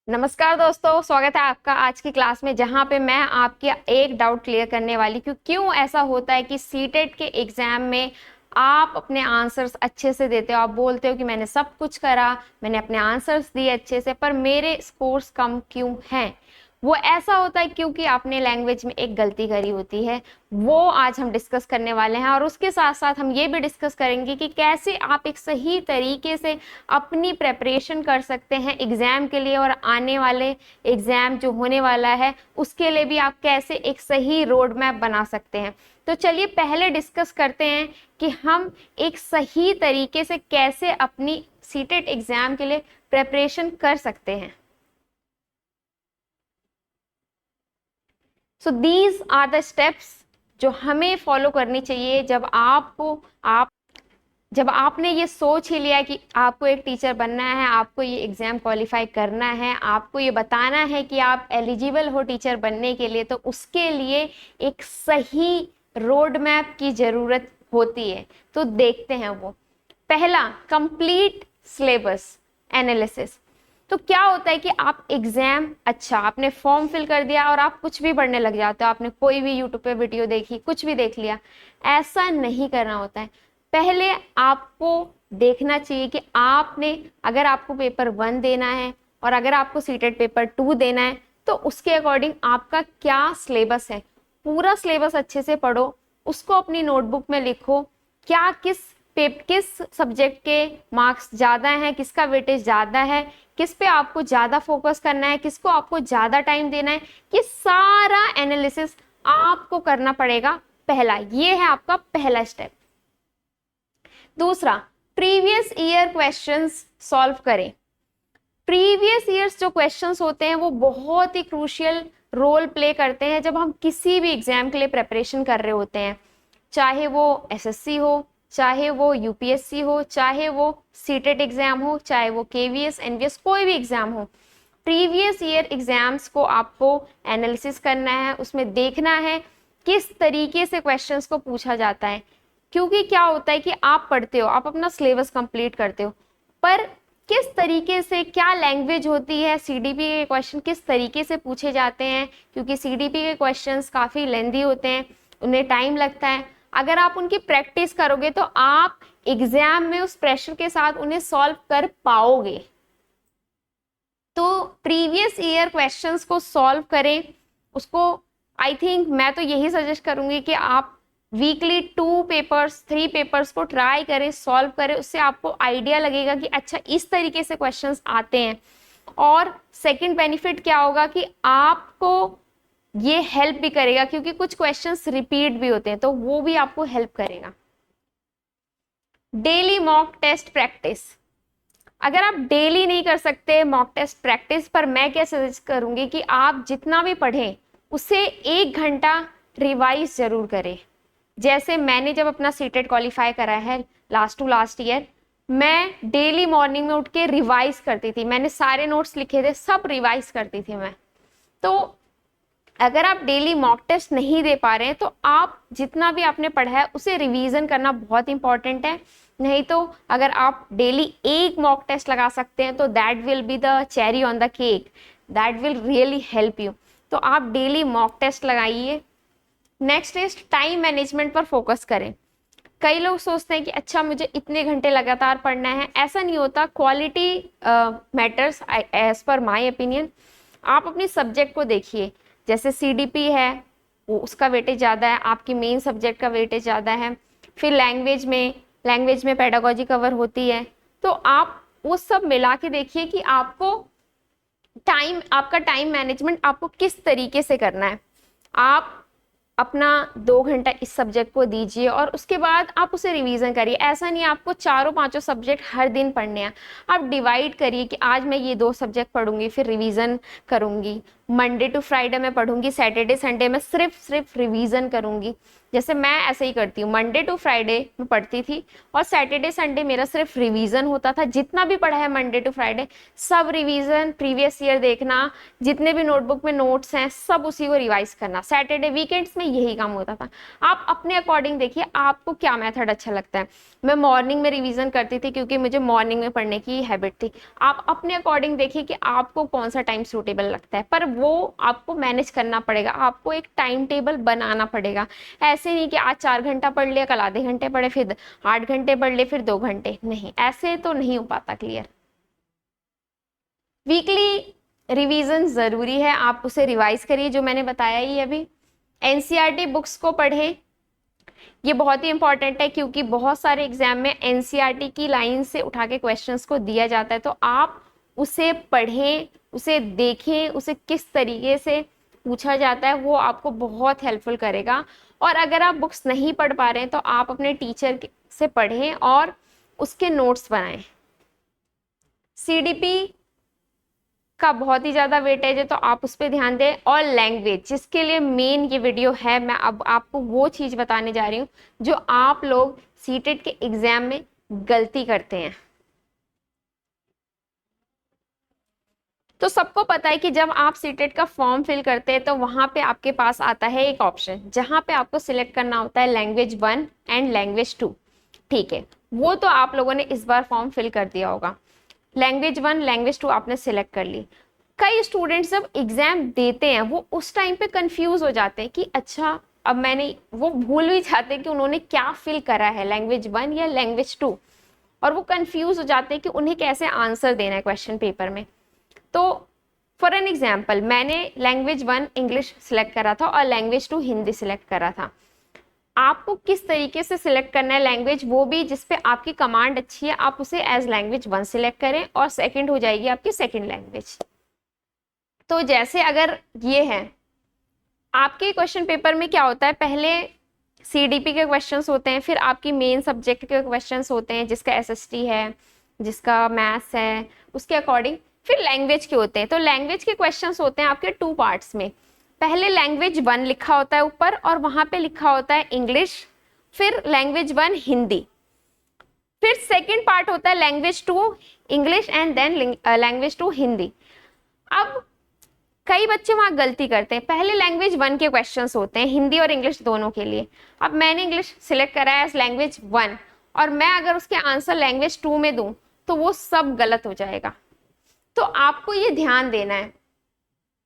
नमस्कार दोस्तों, स्वागत है आपका आज की क्लास में जहां पे मैं आपके एक डाउट क्लियर करने वाली क्यों ऐसा होता है कि सीटेट के एग्जाम में आप अपने आंसर्स अच्छे से देते हो। आप बोलते हो कि मैंने सब कुछ करा, मैंने अपने आंसर्स दिए अच्छे से, पर मेरे स्कोर्स कम क्यों हैं। वो ऐसा होता है क्योंकि आपने लैंग्वेज में एक गलती करी होती है। वो आज हम डिस्कस करने वाले हैं और उसके साथ साथ हम ये भी डिस्कस करेंगे कि कैसे आप एक सही तरीके से अपनी प्रेपरेशन कर सकते हैं एग्जाम के लिए, और आने वाले एग्जाम जो होने वाला है उसके लिए भी आप कैसे एक सही रोड मैप बना सकते हैं। तो चलिए पहले डिस्कस करते हैं कि हम एक सही तरीके से कैसे अपनी सीटेट एग्जाम के लिए प्रेपरेशन कर सकते हैं। So these are the steps जो हमें फॉलो करनी चाहिए जब आपने ये सोच ही लिया कि आपको एक टीचर बनना है, आपको ये एग्जाम क्वालिफाई करना है, आपको ये बताना है कि आप एलिजिबल हो टीचर बनने के लिए, तो उसके लिए एक सही रोड मैप की जरूरत होती है। तो देखते हैं वो। पहला, कंप्लीट सिलेबस एनालिसिस। तो क्या होता है कि आप एग्जाम, अच्छा आपने फॉर्म फिल कर दिया और आप कुछ भी पढ़ने लग जाते हो, आपने कोई भी यूट्यूब पे वीडियो देखी, कुछ भी देख लिया। ऐसा नहीं करना होता है। पहले आपको देखना चाहिए कि आपने, अगर आपको पेपर 1 देना है और अगर आपको सीटेट पेपर 2 देना है, तो उसके अकॉर्डिंग आपका क्या सिलेबस है। पूरा सिलेबस अच्छे से पढ़ो, उसको अपनी नोटबुक में लिखो। क्या किस सब्जेक्ट के मार्क्स ज़्यादा हैं, किसका वेटेज ज़्यादा है, किस पे आपको ज़्यादा फोकस करना है, किसको आपको ज़्यादा टाइम देना है, ये सारा एनालिसिस आपको करना पड़ेगा। पहला, ये है आपका पहला स्टेप। दूसरा, प्रीवियस ईयर क्वेश्चंस सॉल्व करें। प्रीवियस ईयर्स जो क्वेश्चंस होते हैं वो बहुत ही क्रूशियल रोल प्ले करते हैं जब हम किसी भी एग्जाम के लिए प्रेपरेशन कर रहे होते हैं, चाहे वो एसएससी हो, चाहे वो यूपीएससी हो, चाहे वो सीटेट एग्जाम हो, चाहे वो केवीएस एनवीएस कोई भी एग्जाम हो। प्रीवियस ईयर एग्जाम्स को आपको एनालिसिस करना है, उसमें देखना है किस तरीके से क्वेश्चंस को पूछा जाता है। क्योंकि क्या होता है कि आप पढ़ते हो, आप अपना सिलेबस कंप्लीट करते हो, पर किस तरीके से, क्या लैंग्वेज होती है, सीडीपी के क्वेश्चन किस तरीके से पूछे जाते हैं, क्योंकि सीडीपी के क्वेश्चंस काफ़ी लेंदी होते हैं, उन्हें टाइम लगता है। अगर आप उनकी प्रैक्टिस करोगे तो आप एग्जाम में उस प्रेशर के साथ उन्हें सॉल्व कर पाओगे। तो प्रीवियस ईयर क्वेश्चंस को सॉल्व करें। उसको, आई थिंक मैं तो यही सजेस्ट करूंगी कि आप वीकली 2 पेपर्स 3 पेपर्स को ट्राई करें, सॉल्व करें। उससे आपको आइडिया लगेगा कि अच्छा इस तरीके से क्वेश्चंस आते हैं। और सेकंड बेनिफिट क्या होगा कि आपको ये हेल्प भी करेगा, क्योंकि कुछ क्वेश्चंस रिपीट भी होते हैं, तो वो भी आपको हेल्प करेगा। Daily mock test practice. अगर आप डेली नहीं कर सकते मॉक टेस्ट प्रैक्टिस, पर मैं क्या सजेस्ट करूंगी कि आप जितना भी पढ़ें उसे 1 घंटा रिवाइज जरूर करें। जैसे मैंने जब अपना सीटेट क्वालिफाई करा है लास्ट टू लास्ट ईयर, मैं डेली मॉर्निंग में उठ के रिवाइज करती थी। मैंने सारे नोट्स लिखे थे, सब रिवाइज करती थी मैं। तो अगर आप डेली मॉक टेस्ट नहीं दे पा रहे हैं तो आप जितना भी आपने पढ़ा है उसे रिवीजन करना बहुत इंपॉर्टेंट है। नहीं तो अगर आप डेली एक मॉक टेस्ट लगा सकते हैं तो that will be the cherry on the cake, that will really help you. तो आप डेली मॉक टेस्ट लगाइए। नेक्स्ट इज टाइम मैनेजमेंट पर फोकस करें। कई लोग सोचते हैं कि अच्छा मुझे इतने घंटे लगातार पढ़ना है, ऐसा नहीं होता। Quality matters as per my opinion. आप अपनी सब्जेक्ट को देखिए, जैसे सीडीपी है वो उसका वेटेज ज़्यादा है, आपकी मेन सब्जेक्ट का वेटेज ज़्यादा है। फिर लैंग्वेज में पेडागोजी कवर होती है। तो आप वो सब मिला के देखिए कि आपका टाइम मैनेजमेंट आपको किस तरीके से करना है। आप अपना 2 घंटा इस सब्जेक्ट को दीजिए और उसके बाद आप उसे रिवीजन करिए। ऐसा नहीं आपको 4-5 सब्जेक्ट हर दिन पढ़ने हैं। आप डिवाइड करिए कि आज मैं ये 2 सब्जेक्ट पढ़ूंगी, फिर रिवीजन करूंगी, मंडे टू फ्राइडे मैं पढ़ूंगी, सैटरडे संडे में सिर्फ रिवीजन करूंगी। जैसे मैं ऐसे ही करती हूँ, मंडे टू फ्राइडे मैं पढ़ती थी और सैटरडे संडे मेरा सिर्फ रिवीजन होता था। जितना भी पढ़ा है मंडे टू फ्राइडे सब रिवीजन, प्रीवियस ईयर देखना, जितने भी नोटबुक में नोट्स हैं सब उसी को रिवाइज करना। सैटरडे वीकेंड्स में यही काम होता था। आप अपने अकॉर्डिंग देखिए आपको क्या मेथड अच्छा लगता है। मैं मॉर्निंग में रिवीजन करती थी क्योंकि मुझे मॉर्निंग में पढ़ने की हैबिट थी। आप अपने अकॉर्डिंग देखिए कि आपको कौन सा टाइम सूटेबल लगता है, पर वो आपको मैनेज करना पड़ेगा, आपको एक टाइम टेबल बनाना पड़ेगा। ऐसे नहीं कि आज 4 घंटा पढ़ लिया, कल आधे घंटे पढ़े, फिर 8 घंटे पढ़ लिए, फिर 2 घंटे, नहीं, ऐसे तो नहीं हो पाता क्लियर। वीकली रिवीजन जरूरी है, आप उसे रिवाइज करिए जो मैंने बताया ही अभी। एनसीईआरटी बुक्स को पढ़ें, ये बहुत ही इंपॉर्टेंट है क्योंकि बहुत सारे एग्जाम में एनसीईआरटी की लाइन से उठा के क्वेश्चंस को दिया जाता है। तो आप उसे पढ़ें, उसे देखें, उसे किस तरीके से पूछा जाता है, वो आपको बहुत हेल्पफुल करेगा। और अगर आप बुक्स नहीं पढ़ पा रहे हैं तो आप अपने टीचर से पढ़ें और उसके नोट्स बनाएं। सीडीपी का बहुत ही ज़्यादा वेटेज है तो आप उस पर ध्यान दें। और लैंग्वेज, जिसके लिए मेन ये वीडियो है, मैं अब आपको वो चीज़ बताने जा रही हूँ जो आप लोग सीटेट के एग्जाम में गलती करते हैं। तो सबको पता है कि जब आप सीटेट का फॉर्म फिल करते हैं तो वहां पे आपके पास आता है एक ऑप्शन जहां पे आपको सिलेक्ट करना होता है लैंग्वेज 1 एंड लैंग्वेज 2। ठीक है, वो तो आप लोगों ने इस बार फॉर्म फिल कर दिया होगा। लैंग्वेज 1 लैंग्वेज 2 आपने सिलेक्ट कर ली। कई स्टूडेंट्स जब एग्जाम देते हैं वो उस टाइम पे कंफ्यूज हो जाते हैं कि अच्छा अब मैंने, वो भूल भी जाते हैं कि उन्होंने क्या फिल करा है, लैंग्वेज 1 या लैंग्वेज 2, और वो कंफ्यूज हो जाते हैं कि उन्हें कैसे आंसर देना है क्वेश्चन पेपर में। तो फॉर एन एग्जाम्पल, मैंने लैंग्वेज 1 इंग्लिश सिलेक्ट करा था और लैंग्वेज 2 हिंदी सिलेक्ट करा था। आपको किस तरीके से सिलेक्ट करना है लैंग्वेज, वो भी जिसपे आपकी कमांड अच्छी है, आप उसे एज लैंग्वेज 1 सिलेक्ट करें और सेकंड हो जाएगी आपकी सेकंड लैंग्वेज। तो जैसे अगर ये है आपके क्वेश्चन पेपर में क्या होता है, पहले सीडीपी के क्वेश्चंस होते हैं, फिर आपकी मेन सब्जेक्ट के क्वेश्चंस होते हैं, जिसका एसएसटी है, जिसका मैथ्स है, उसके अकॉर्डिंग फिर लैंग्वेज के होते हैं। तो लैंग्वेज के क्वेश्चंस होते हैं आपके 2 पार्ट्स में। पहले लैंग्वेज 1 लिखा होता है ऊपर और वहां पे लिखा होता है इंग्लिश, फिर लैंग्वेज 1 हिंदी, फिर सेकंड पार्ट होता है language 2 English and then language 2 Hindi. अब कई बच्चे वहां गलती करते हैं, पहले लैंग्वेज 1 के क्वेश्चंस होते हैं हिंदी और इंग्लिश दोनों के लिए। अब मैंने इंग्लिश सिलेक्ट करा है एज लैंग्वेज 1 और मैं अगर उसके आंसर लैंग्वेज 2 में दूं तो वो सब गलत हो जाएगा। तो आपको ये ध्यान देना है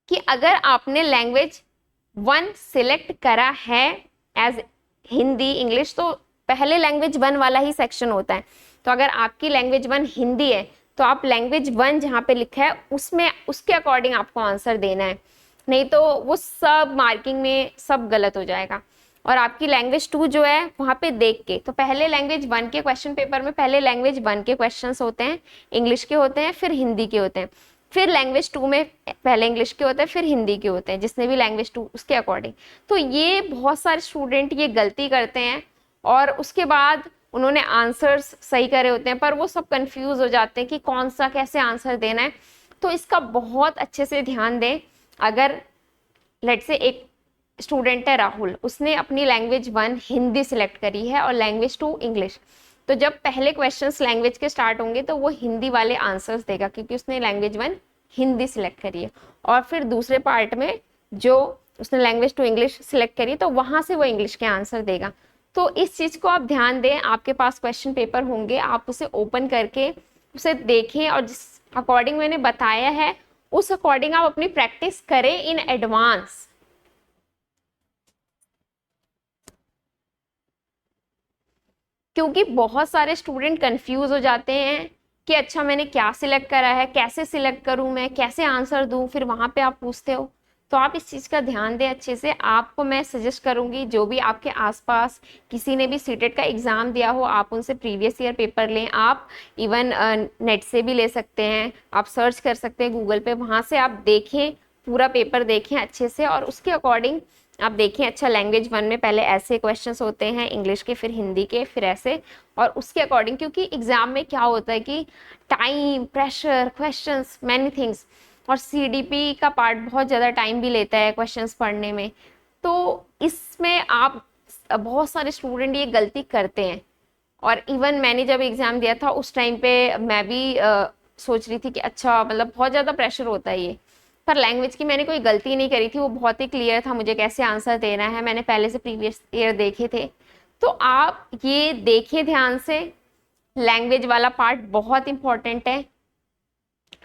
कि अगर आपने लैंग्वेज 1 सिलेक्ट करा है एज हिंदी इंग्लिश तो पहले लैंग्वेज 1 वाला ही सेक्शन होता है। तो अगर आपकी लैंग्वेज 1 हिंदी है तो आप लैंग्वेज 1 जहाँ पे लिखा है उसमें उसके अकॉर्डिंग आपको आंसर देना है, नहीं तो वो सब मार्किंग में सब गलत हो जाएगा। और आपकी लैंग्वेज 2 जो है वहाँ पे देख के, तो पहले लैंग्वेज 1 के क्वेश्चन पेपर में पहले लैंग्वेज 1 के क्वेश्चंस होते हैं, इंग्लिश के होते हैं, फिर हिंदी के होते हैं, फिर लैंग्वेज 2 में पहले इंग्लिश के होते हैं, फिर हिंदी के होते हैं, जिसने भी लैंग्वेज 2 उसके अकॉर्डिंग। तो ये बहुत सारे स्टूडेंट ये गलती करते हैं और उसके बाद उन्होंने आंसर्स सही करे होते हैं पर वो सब कंफ्यूज हो जाते हैं कि कौन सा कैसे आंसर देना है। तो इसका बहुत अच्छे से ध्यान दें। अगर लेट से एक स्टूडेंट है राहुल, उसने अपनी लैंग्वेज 1 हिंदी सिलेक्ट करी है और लैंग्वेज 2 इंग्लिश, तो जब पहले क्वेश्चंस लैंग्वेज के स्टार्ट होंगे तो वो हिंदी वाले आंसर्स देगा क्योंकि उसने लैंग्वेज 1 हिंदी सिलेक्ट करी है, और फिर दूसरे पार्ट में जो उसने लैंग्वेज 2 इंग्लिश सिलेक्ट करी तो वहां से वो इंग्लिश के आंसर देगा। तो इस चीज को आप ध्यान दें, आपके पास क्वेश्चन पेपर होंगे, आप उसे ओपन करके उसे देखें और जिस अकॉर्डिंग मैंने बताया है उस अकॉर्डिंग आप अपनी प्रैक्टिस करें इन एडवांस। क्योंकि बहुत सारे स्टूडेंट कंफ्यूज हो जाते हैं कि अच्छा मैंने क्या सिलेक्ट करा है, कैसे सिलेक्ट करूं, मैं कैसे आंसर दूं, फिर वहां पे आप पूछते हो। तो आप इस चीज़ का ध्यान दें अच्छे से। आपको मैं सजेस्ट करूंगी जो भी आपके आसपास किसी ने भी सीटेट का एग्ज़ाम दिया हो आप उनसे प्रीवियस ईयर पेपर लें। आप इवन नेट से भी ले सकते हैं, आप सर्च कर सकते हैं गूगल पे, वहाँ से आप देखें, पूरा पेपर देखें अच्छे से और उसके अकॉर्डिंग आप देखें। अच्छा लैंग्वेज 1 में पहले ऐसे क्वेश्चंस होते हैं, इंग्लिश के, फिर हिंदी के, फिर ऐसे, और उसके अकॉर्डिंग, क्योंकि एग्जाम में क्या होता है कि time pressure, questions, many things, और CDP का पार्ट बहुत ज़्यादा टाइम भी लेता है क्वेश्चंस पढ़ने में। तो इसमें आप बहुत सारे स्टूडेंट ये गलती करते हैं, और इवन मैंने जब एग्ज़ाम दिया था उस टाइम पे मैं भी सोच रही थी कि अच्छा मतलब बहुत ज़्यादा प्रेशर होता है ये, पर लैंग्वेज की मैंने कोई गलती नहीं करी थी, वो बहुत ही क्लियर था मुझे कैसे आंसर देना है, मैंने पहले से प्रीवियस ईयर देखे थे। तो आप ये देखिए ध्यान से, लैंग्वेज वाला पार्ट बहुत इंपॉर्टेंट है।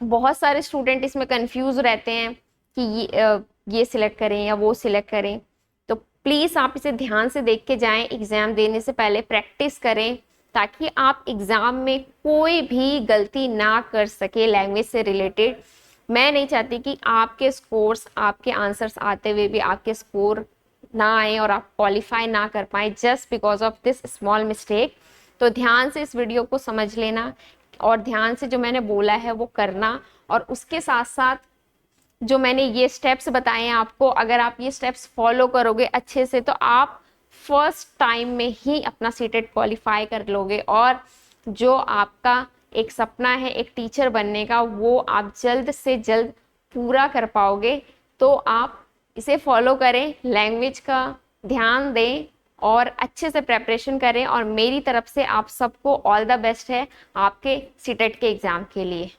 बहुत सारे स्टूडेंट इसमें कंफ्यूज रहते हैं कि ये सिलेक्ट करें या वो सिलेक्ट करें, तो प्लीज़ आप इसे ध्यान से देख के जाएं, एग्ज़ाम देने से पहले प्रैक्टिस करें ताकि आप एग्ज़ाम में कोई भी गलती ना कर सके लैंग्वेज से रिलेटेड। मैं नहीं चाहती कि आपके स्कोर्स, आपके आंसर्स आते हुए भी आपके स्कोर ना आए और आप क्वालिफाई ना कर पाए just because of this small mistake. तो ध्यान से इस वीडियो को समझ लेना और ध्यान से जो मैंने बोला है वो करना, और उसके साथ साथ जो मैंने ये स्टेप्स बताए हैं आपको, अगर आप ये स्टेप्स फॉलो करोगे अच्छे से तो आप फर्स्ट टाइम में ही अपना सीटेट क्वालिफाई कर लोगे, और जो आपका एक सपना है एक टीचर बनने का वो आप जल्द से जल्द पूरा कर पाओगे। तो आप इसे फॉलो करें, लैंग्वेज का ध्यान दें और अच्छे से प्रेपरेशन करें, और मेरी तरफ से आप सबको ऑल द बेस्ट है आपके सीटेट के एग्ज़ाम के लिए।